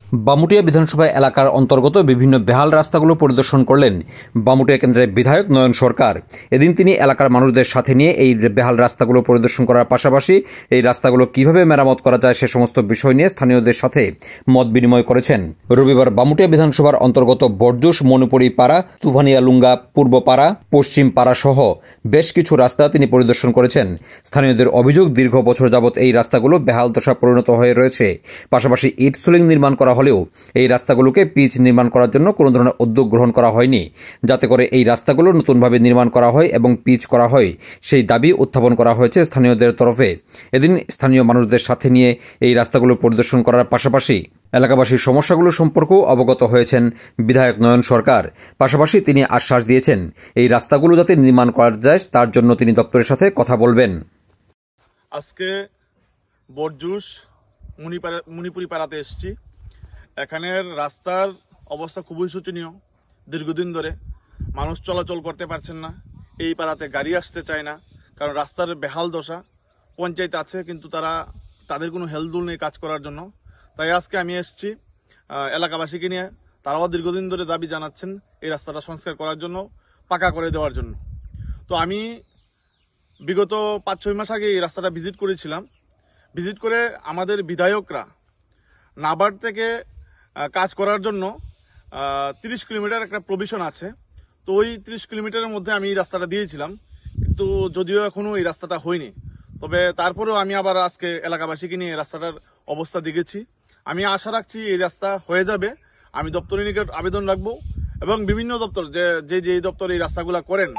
বামুটিয়া বিধানসভা এলাকার অন্তর্গত বিভিন্ন বেহাল রাস্তাগুলো পরিদর্শন করলেন বামুটিয়া কেন্দ্রের বিধায়ক নয়ন সরকার। এদিন তিনি এলাকার মানুষদের সাথে নিয়ে এই বেহাল রাস্তাগুলো পরিদর্শন করার পাশাপাশি এই রাস্তাগুলো কিভাবে মেরামত করা যায় সে সমস্ত বিষয় নিয়ে স্থানীয়দের সাথে মত বিনিময় করেছেন। রবিবার বামুটিয়া বিধানসভার অন্তর্গত বরজুস, মনুপুরি পাড়া, তুভানিয়ালুঙ্গা, পূর্বপাড়া, পশ্চিম পাড়া সহ বেশ কিছু রাস্তা তিনি পরিদর্শন করেছেন। স্থানীয়দের অভিযোগ, দীর্ঘ বছর যাবৎ এই রাস্তাগুলো বেহাল দশা পরিণত হয়ে রয়েছে। পাশাপাশি ইট সোলিং নির্মাণ করা হলেও এই রাস্তাগুলোকে পিচ নির্মাণ করার জন্য কোনো ধরনের উদ্যোগ গ্রহণ করা হয়নি, যাতে করে এই রাস্তাগুলো নতুনভাবে নির্মাণ করা হয় এবং পিচ করা হয়, সেই দাবি উত্থাপন করা হয়েছে স্থানীয়দের তরফে। এদিন স্থানীয় মানুষদের সাথে নিয়ে এই রাস্তাগুলো পরিদর্শন করার পাশাপাশি এলাকাবাসীর সমস্যাগুলো সম্পর্কেও অবগত হয়েছেন বিধায়ক নয়ন সরকার। পাশাপাশি তিনি আশ্বাস দিয়েছেন এই রাস্তাগুলো যাতে নির্মাণ করা যায় তার জন্য তিনি দপ্তরের সাথে কথা বলবেন। আজকে বরজুস মণিপুরি পাড়াতে এসেছি। এখানের রাস্তার অবস্থা খুবই শোচনীয়। দীর্ঘদিন ধরে মানুষ চলাচল করতে পারছেন না, এই পাড়াতে গাড়ি আসতে চায় না, কারণ রাস্তার বেহাল দশা। পঞ্চায়েত আছে কিন্তু তাদের কোনো হেলদুল নেই কাজ করার জন্য। তাই আজকে আমি এসেছি এলাকাবাসীকে নিয়ে। তারাও দীর্ঘদিন ধরে দাবি জানাচ্ছেন এই রাস্তাটা সংস্কার করার জন্য, পাকা করে দেওয়ার জন্য। তো আমি বিগত 5-6 মাস আগে এই রাস্তাটা ভিজিট করেছিলাম। ভিজিট করে আমাদের বিধায়করা নাবার্ড থেকে কাজ করার জন্য 30 কিলোমিটার একটা প্রভিশন আছে। তো ওই 30 কিলোমিটারের মধ্যে আমি এই রাস্তাটা দিয়েছিলাম, কিন্তু যদিও এখনো এই রাস্তাটা হয়নি। তবে তারপরেও আমি আবার আজকে এলাকাবাসীকে নিয়ে এই রাস্তাটার অবস্থা দেখেছি। আমি আশা রাখছি এই রাস্তা হয়ে যাবে। আমি দপ্তরের নিকট আবেদন রাখবো এবং বিভিন্ন দপ্তর যে দপ্তর এই রাস্তাগুলো করেন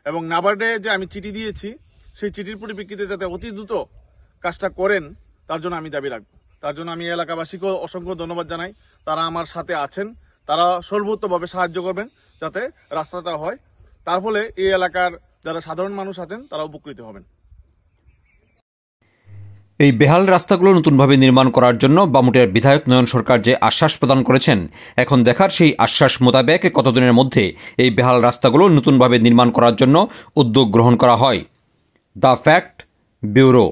এবং নাবার্ডে যে আমি চিঠি দিয়েছি সেই চিঠির পরিপ্রেক্ষিতে যাতে অতি দ্রুত কাজটা করেন তার জন্য আমি দাবি রাখবো। তার জন্য আমি এলাকাবাসীকেও অসংখ্য ধন্যবাদ জানাই। তারা আমার সাথে আছেন, তারা সর্বোত্তমভাবে সাহায্য করবেন যাতে রাস্তাটা হয়। তার ফলে এই এলাকার যারা সাধারণ মানুষ আছেন তারা উপকৃত হবেন। এই বেহাল রাস্তাগুলো নতুনভাবে নির্মাণ করার জন্য বামুটিয়ার বিধায়ক নয়ন সরকার যে আশ্বাস প্রদান করেছেন, এখন দেখার সেই আশ্বাস মোতাবেক কতদিনের মধ্যে এই বেহাল রাস্তাগুলো নতুনভাবে নির্মাণ করার জন্য উদ্যোগ গ্রহণ করা হয়। The fact bureau.